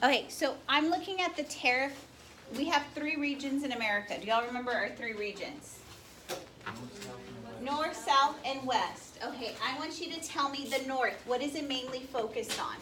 Okay, so I'm looking at the tariff. We have 3 regions in America. Do y'all remember our 3 regions? North, South, and West. Okay, I want you to tell me the North. What is it mainly focused on?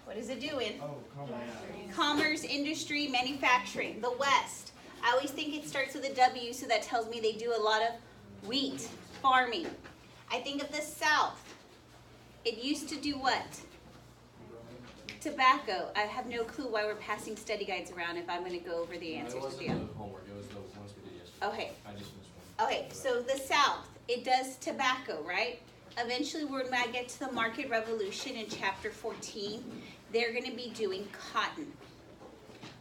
What is it doing? Commerce, industry, manufacturing. The West. I always think it starts with a W, so that tells me they do a lot of wheat, farming. I think of the South. It used to do what? Tobacco. I have no clue why we're passing study guides around if I'm going to go over the answers with you. It wasn't the homework. It was the ones we did yesterday. Okay. I just missed one. Okay, so the South, it does tobacco, right? Eventually, when I get to the market revolution in chapter 14, they're going to be doing cotton.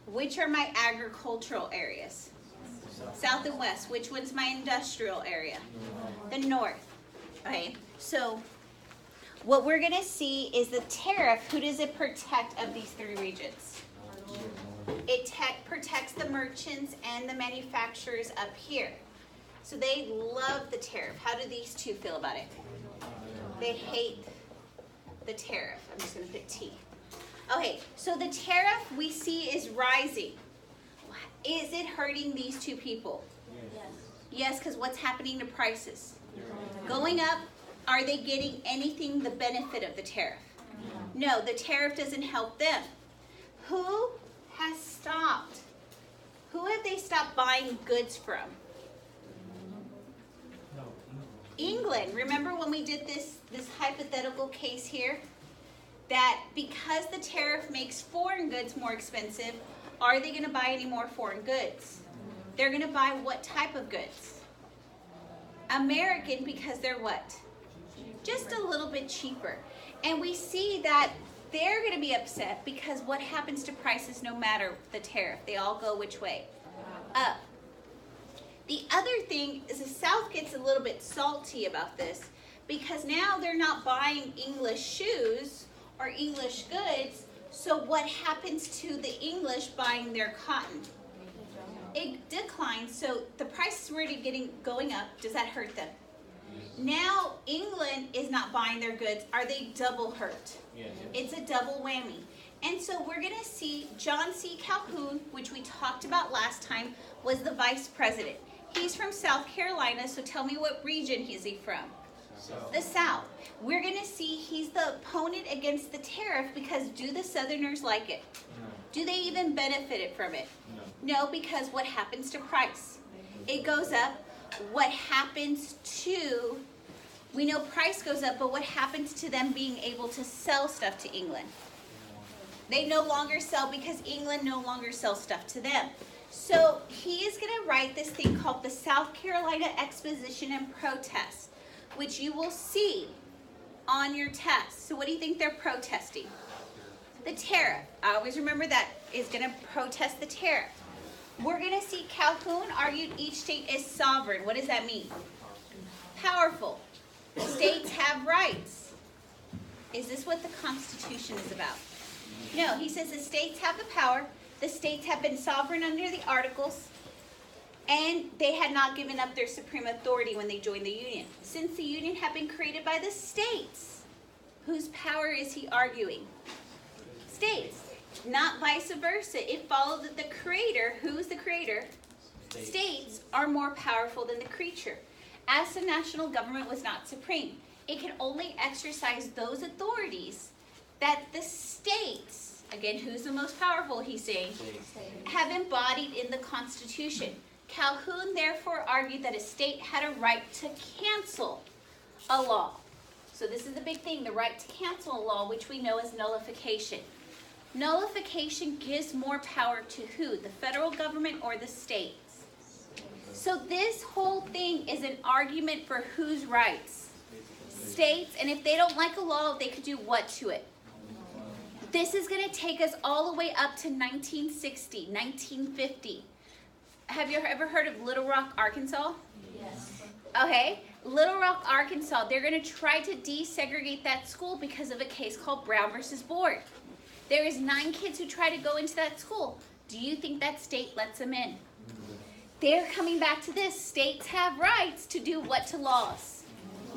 Which are my agricultural areas? South and West. Which one's my industrial area? The North. Okay, so what we're going to see is the tariff. Who does it protect of these 3 regions? It protects the merchants and the manufacturers up here. So they love the tariff. How do these 2 feel about it? They hate the tariff. I'm just going to put T. Okay, so the tariff we see is rising. Is it hurting these 2 people? Yes, because what's happening to prices? Going up. Are they getting anything the benefit of the tariff? No, the tariff doesn't help them. Who has stopped? Who have they stopped buying goods from? England. Remember when we did this hypothetical case here? That because the tariff makes foreign goods more expensive, are they going to buy any more foreign goods? They're going to buy what type of goods? American, because they're what? Just a little bit cheaper. And we see that they're going to be upset because what happens to prices no matter the tariff? They all go which way? Up. The other thing is the South gets a little bit salty about this because now they're not buying English shoes or English goods. So what happens to the English buying their cotton? It declines. So the price is already going up. Does that hurt them? Now England is not buying their goods. Are they double hurt? Yes. It's a double whammy. And so we're going to see John C. Calhoun, which we talked about last time, was the vice president. He's from South Carolina, so tell me what region is he from? South. The South. We're going to see he's the opponent against the tariff because do the Southerners like it? No. Do they even benefit from it? No. No, because what happens to price? It goes up. What happens to, we know price goes up, but what happens to them being able to sell stuff to England? They no longer sell because England no longer sells stuff to them. So he is going to write this thing called the South Carolina Exposition and Protest, which you will see on your test. So what do you think they're protesting? The tariff. I always remember that is going to protest the tariff. We're going to see Calhoun argued each state is sovereign. What does that mean? Powerful. States have rights. Is this what the Constitution is about? No, he says the states have the power. The states have been sovereign under the Articles, and they had not given up their supreme authority when they joined the Union. Since the Union had been created by the states, whose power is he arguing? States. Not vice versa. It followed that the creator, who's the creator? States are more powerful than the creature. As the national government was not supreme, it can only exercise those authorities that the states, again, who's the most powerful, he's saying, have embodied in the Constitution. Calhoun therefore argued that a state had a right to cancel a law. So this is the big thing, the right to cancel a law, which we know as nullification. Nullification gives more power to who? The federal government or the states? So this whole thing is an argument for whose rights? States, and if they don't like a law, they could do what to it? This is going to take us all the way up to 1960, 1950. Have you ever heard of Little Rock, Arkansas? Yes. Okay, Little Rock, Arkansas, they're going to try to desegregate that school because of a case called Brown versus Board. There is 9 kids who try to go into that school. Do you think that state lets them in? They're coming back to this. States have rights to do what to laws?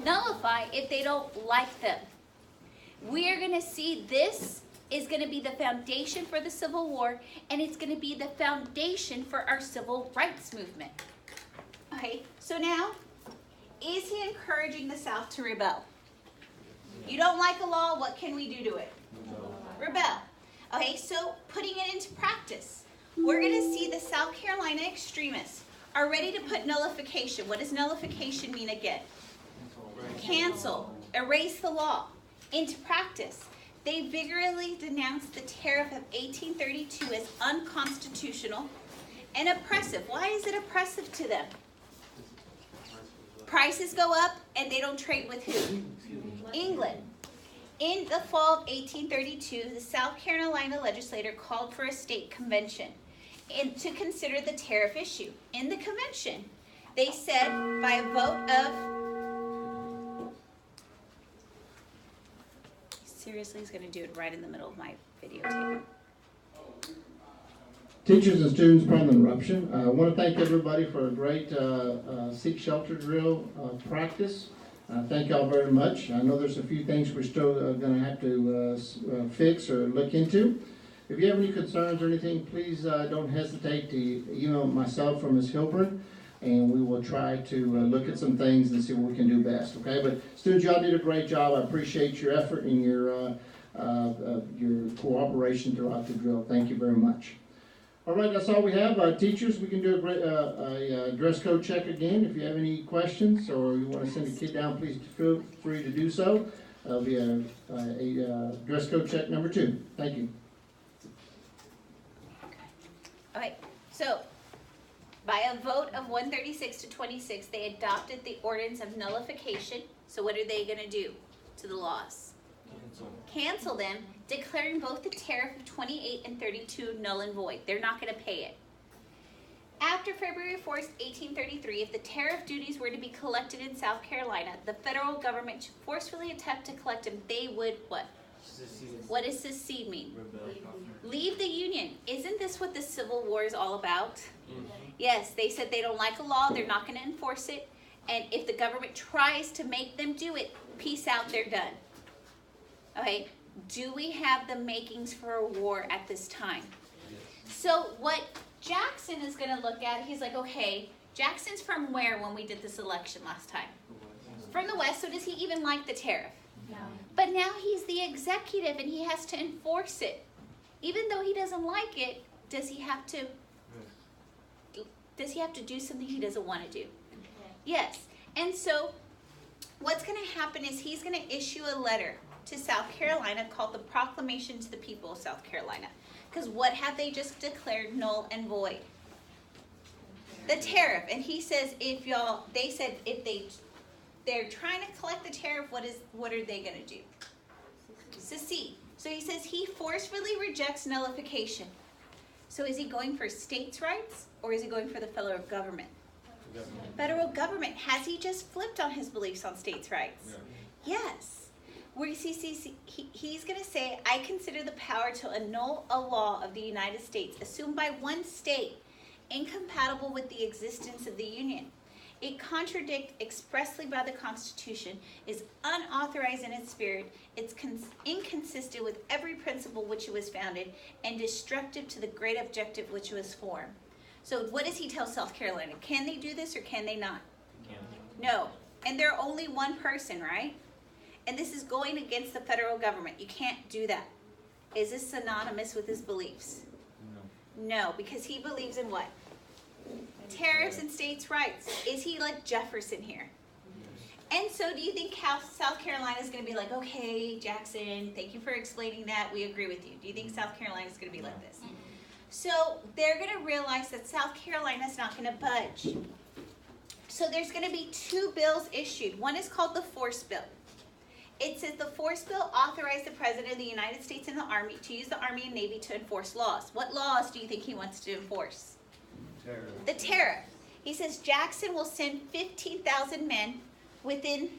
Nullify if they don't like them. We are going to see this is going to be the foundation for the Civil War, and it's going to be the foundation for our civil rights movement. Okay, so now, is he encouraging the South to rebel? You don't like a law, what can we do to it? Rebel. Okay, so putting it into practice. We're going to see the South Carolina extremists are ready to put nullification. What does nullification mean again? Cancel, erase the law into practice. They vigorously denounced the tariff of 1832 as unconstitutional and oppressive. Why is it oppressive to them? Prices go up and they don't trade with who? England. In the fall of 1832, the South Carolina legislature called for a state convention to consider the tariff issue. In the convention, they said by a vote of... Seriously, he's going to do it right in the middle of my videotape. Teachers and students, pardon the interruption. I want to thank everybody for a great seek shelter drill practice. Thank y'all very much. I know there's a few things we're still going to have to fix or look into. If you have any concerns or anything, please don't hesitate to email myself or Ms. Hilburn, and we will try to look at some things and see what we can do best. Okay, but students, y'all did a great job. I appreciate your effort and your cooperation throughout the drill. Thank you very much. All right, that's all we have. Teachers, we can do a dress code check again. If you have any questions or you want to send a kid down, please feel free to do so. That'll be a dress code check number 2. Thank you. Okay, so by a vote of 136 to 26, they adopted the ordinance of nullification. So what are they going to do to the laws? Cancel them, declaring both the tariff of 28 and 32 null and void. They're not going to pay it. After February 4th, 1833, if the tariff duties were to be collected in South Carolina, the federal government should forcefully attempt to collect them. They would what? Secede. What does secede mean? Leave the Union. Isn't this what the Civil War is all about? Yes, they said they don't like a law, they're not going to enforce it, and if the government tries to make them do it, peace out, they're done. Okay, do we have the makings for a war at this time? So what Jackson is going to look at, he's like, okay, Jackson's from where when we did this election last time? From the West, so does he even like the tariff? No. But now he's the executive and he has to enforce it. Even though he doesn't like it, does he have to do something he doesn't want to do? Yes. And so what's going to happen is he's going to issue a letter to South Carolina called the Proclamation to the People of South Carolina. Because what have they just declared null and void? The tariff. And he says they're trying to collect the tariff, what are they going to do? Secede. So he says he forcefully rejects nullification. So is he going for states' rights or is he going for the federal government? Federal government. Has he just flipped on his beliefs on states' rights? Yeah. Yes. He's going to say, I consider the power to annul a law of the United States assumed by one state incompatible with the existence of the Union. It contradicted expressly by the Constitution, is unauthorized in its spirit, it's inconsistent with every principle which it was founded, and destructive to the great objective which it was formed. So what does he tell South Carolina? Can they do this or can they not? No. And they're only one person, right? And this is going against the federal government. You can't do that. Is this synonymous with his beliefs? No. No, because he believes in what? Tariffs and states' rights. Is he like Jefferson here? And so do you think South Carolina is going to be like, okay, Jackson, thank you for explaining that. We agree with you. Do you think South Carolina is going to be like this? So they're going to realize that South Carolina is not going to budge. So there's going to be 2 bills issued. One is called the Force Bill. It says the Force Bill authorized the President of the United States and the Army to use the Army and Navy to enforce laws. What laws do you think he wants to enforce? Tariff. The tariff. He says Jackson will send 15,000 men within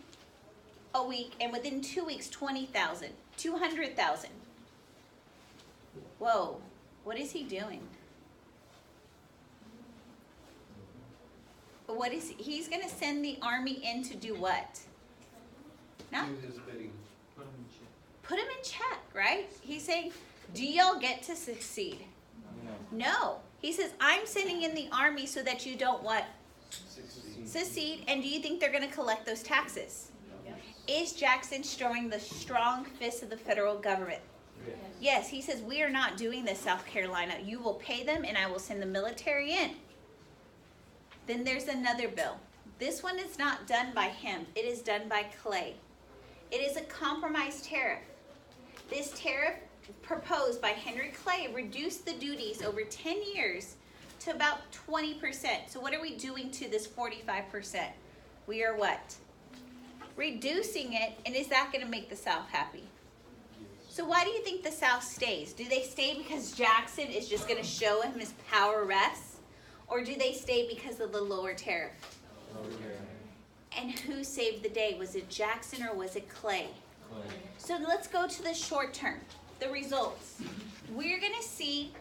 a week, and within 2 weeks, 20,000, 200,000. Whoa, what is he doing? What is he's going to send the army in to do what? No? Do his bidding. put him in check, right? He's saying, do y'all get to succeed? No. He says, I'm sending in the army so that you don't what? Secede. And do you think they're going to collect those taxes? Is Jackson showing the strong fist of the federal government? Yes, he says, we are not doing this, South Carolina. You will pay them and I will send the military in. Then there's another bill. This one is not done by him. It is done by Clay. It is a compromise tariff. This tariff proposed by Henry Clay reduced the duties over 10 years to about 20%. So what are we doing to this 45%? We are what? Reducing it, and is that going to make the South happy? So why do you think the South stays? Do they stay because Jackson is just going to show him his power rests? Or do they stay because of the lower tariff? And who saved the day? Was it Jackson or was it Clay? So let's go to the short term, the results. We're going to see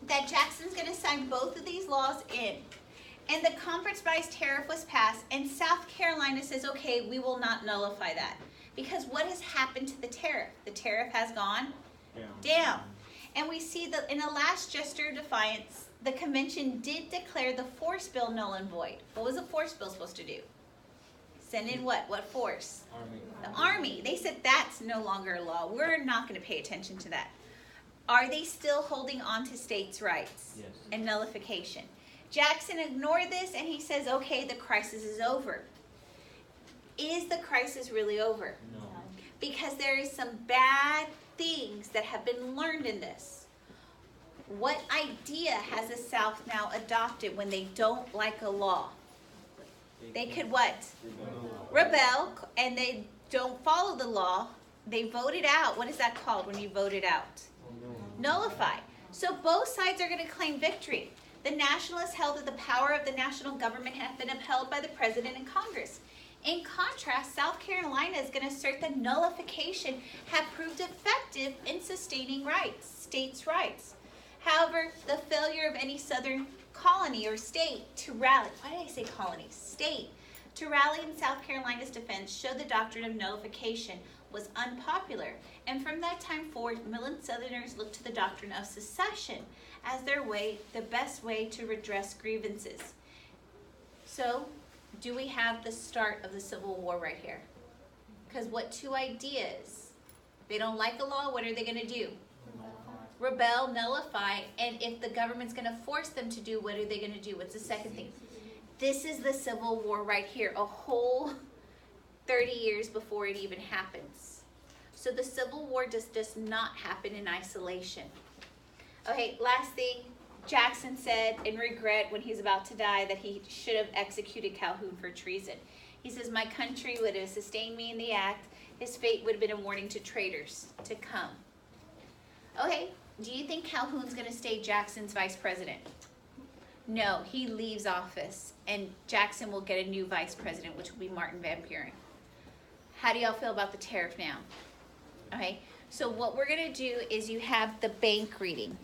that Jackson's going to sign both of these laws in. And the compromise tariff was passed, and South Carolina says, okay, we will not nullify that. Because what has happened to the tariff? The tariff has gone down. And we see that in the last gesture of defiance, the convention did declare the force bill null and void. What was the force bill supposed to do? Send in what? What force? Army. The Army. They said that's no longer a law. We're not going to pay attention to that. Are they still holding on to states' rights? Yes. And nullification? Jackson ignored this and he says, okay, the crisis is over. Is the crisis really over? No. Because there is some bad things that have been learned in this. What idea has the South now adopted when they don't like a law? They could what? Rebel, and they don't follow the law. They vote it out. What is that called when you vote it out? Nullify. So both sides are going to claim victory. The nationalists held that the power of the national government had been upheld by the president and Congress. In contrast, South Carolina is going to assert that nullification had proved effective in sustaining rights, states' rights. However, the failure of any southern colony or state to rally, why did I say colony? State, to rally in South Carolina's defense showed the doctrine of nullification was unpopular. And from that time forward, militant Southerners looked to the doctrine of secession as their way, the best way to redress grievances. So, do we have the start of the Civil War right here? Because what two ideas? They don't like a law, what are they going to do? Rebel, nullify, and if the government's going to force them to do, what are they going to do? What's the second thing? This is the Civil War right here, a whole 30 years before it even happens. So the Civil War just does not happen in isolation. Okay, last thing, Jackson said in regret when he's about to die that he should have executed Calhoun for treason. He says, my country would have sustained me in the act. His fate would have been a warning to traitors to come. Okay, do you think Calhoun's going to stay Jackson's vice president? No, he leaves office, and Jackson will get a new vice president, which will be Martin Van Buren. How do y'all feel about the tariff now? Okay, so what we're going to do is you have the bank reading.